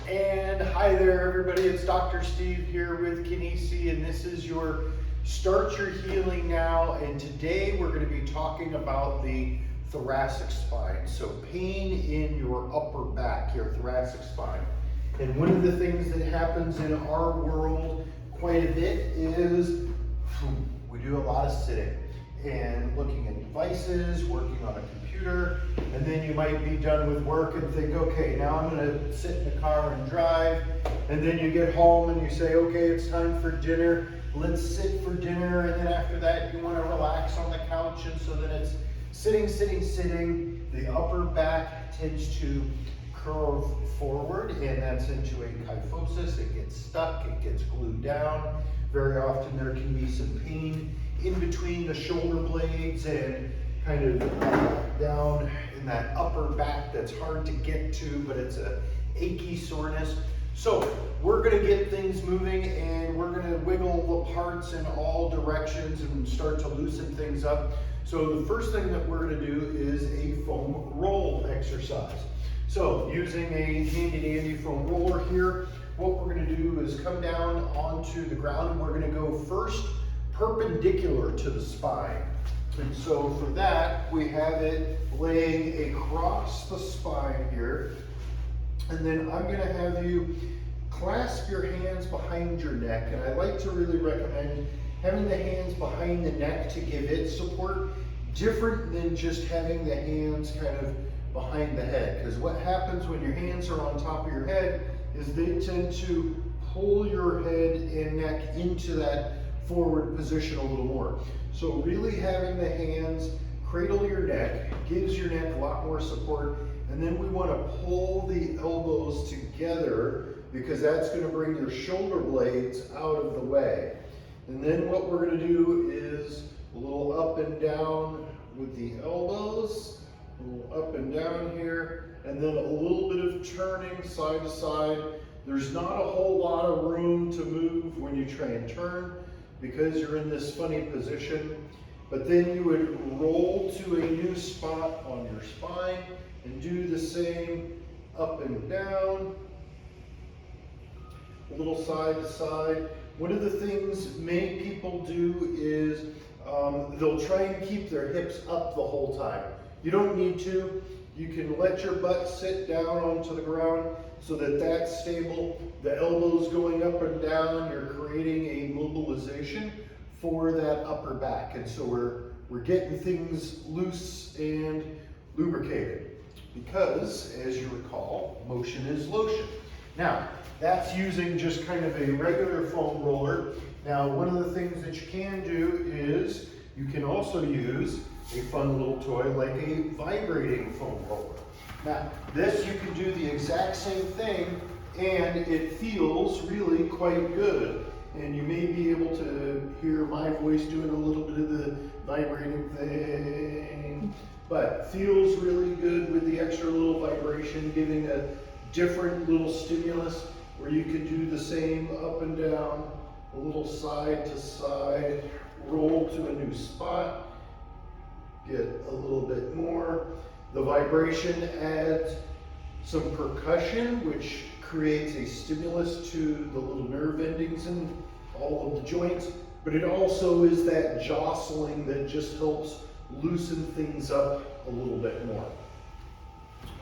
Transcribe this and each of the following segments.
And hi there everybody, it's Dr. Steve here with Kinesi, and this is your Start Your Healing Now, and today we're going to be talking about the thoracic spine. So pain in your upper back, your thoracic spine. And one of the things that happens in our world quite a bit is we do a lot of sitting and looking at devices, working on a computer, and then you might be done with work and think, okay, now I'm going to sit in the car and drive, and then you get home and you say, okay, it's time for dinner, let's sit for dinner, and then after that you want to relax on the couch, and so then it's sitting. The upper back tends to curve forward, and that's into a kyphosis. It gets stuck, it gets glued down. Very often there can be some pain in between the shoulder blades and kind of down in that upper back that's hard to get to, but it's a achy soreness. So we're going to get things moving, and we're going to wiggle the parts in all directions and start to loosen things up. So the first thing that we're going to do is a foam roll exercise. So using a handy dandy foam roller here, what we're going to do is come down onto the ground, and we're going to go first perpendicular to the spine. And so for that, we have it laying across the spine here. And then I'm going to have you clasp your hands behind your neck. And I like to really recommend having the hands behind the neck to give it support, different than just having the hands kind of behind the head. Because what happens when your hands are on top of your head is they tend to pull your head and neck into that forward position a little more. So really having the hands cradle your neck gives your neck a lot more support, and then we want to pull the elbows together because that's going to bring your shoulder blades out of the way. And then what we're going to do is a little up and down with the elbows, a little up and down here, and then a little bit of turning side to side. There's not a whole lot of room to move when you try and turn because you're in this funny position. But then you would roll to a new spot on your spine and do the same up and down, a little side to side. One of the things many people do is they'll try and keep their hips up the whole time. You don't need to. You can let your butt sit down onto the ground so that that's stable. The elbows going up and down, you're creating a mobilization for that upper back. And so we're getting things loose and lubricated because, as you recall, motion is lotion. Now, that's using just kind of a regular foam roller. Now, one of the things that you can do is you can also use a fun little toy like a vibrating foam roller. Now, this you can do the exact same thing, and it feels really quite good. And you may be able to hear my voice doing a little bit of the vibrating thing, but feels really good with the extra little vibration, giving a different little stimulus where you can do the same up and down, a little side to side, roll to a new spot. Get a little bit more. The vibration adds some percussion, which creates a stimulus to the little nerve endings in all of the joints, but it also is that jostling that just helps loosen things up a little bit more.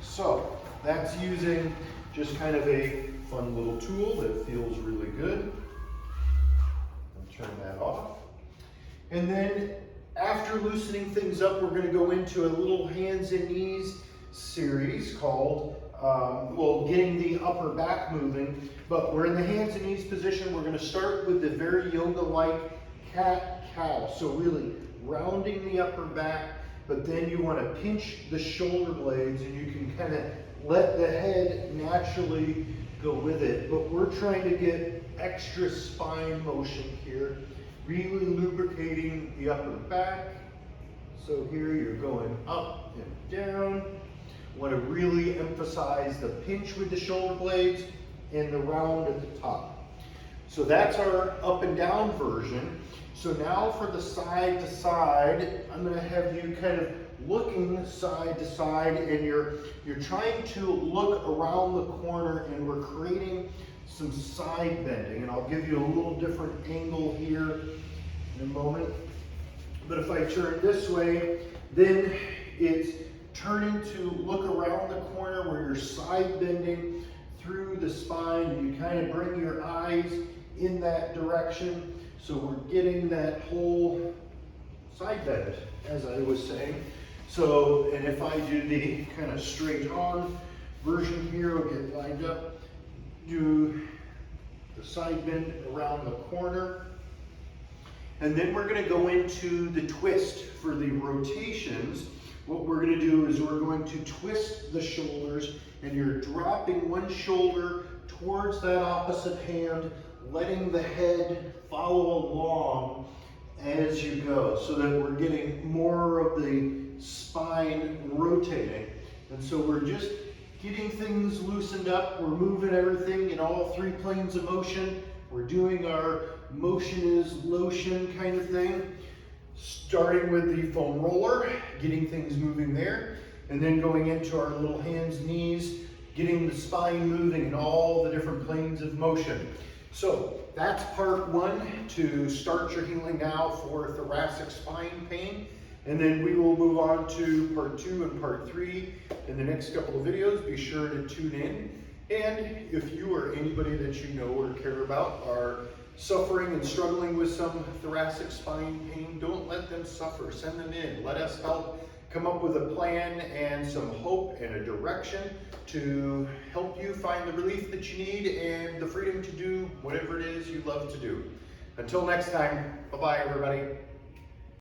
So that's using just kind of a fun little tool that feels really good. I'll turn that off. And then after loosening things up, we're going to go into a little hands and knees series called, getting the upper back moving. But we're in the hands and knees position. We're going to start with the very yoga-like cat-cow. So really rounding the upper back, but then you want to pinch the shoulder blades, and you can kind of let the head naturally go with it. But we're trying to get extra spine motion here, really lubricating the upper back. So here you're going up and down. Want to really emphasize the pinch with the shoulder blades and the round at the top. So that's our up and down version. So now for the side to side, I'm going to have you kind of looking side to side, and you're trying to look around the corner, and we're creating some side bending. And I'll give you a little different angle here in a moment. But if I turn this way, then it's turning to look around the corner where you're side bending through the spine, and you kind of bring your eyes in that direction. So we're getting that whole side bend, as I was saying. So, and if I do the kind of straight on version here, I'll get lined up, do the side bend around the corner. And then we're going to go into the twist for the rotations. What we're going to do is we're going to twist the shoulders, and you're dropping one shoulder towards that opposite hand, letting the head follow along as you go, so that we're getting more of the spine rotating. And so we're just getting things loosened up. We're moving everything in all three planes of motion. We're doing our motion is lotion kind of thing, starting with the foam roller, getting things moving there, and then going into our little hands, knees, getting the spine moving in all the different planes of motion. So that's part one to start your healing now for thoracic spine pain. And then we will move on to part two and part three in the next couple of videos. Be sure to tune in. And if you or anybody that you know or care about are suffering and struggling with some thoracic spine pain, don't let them suffer. Send them in. Let us help come up with a plan and some hope and a direction to help you find the relief that you need and the freedom to do whatever it is you love to do. Until next time, bye-bye everybody.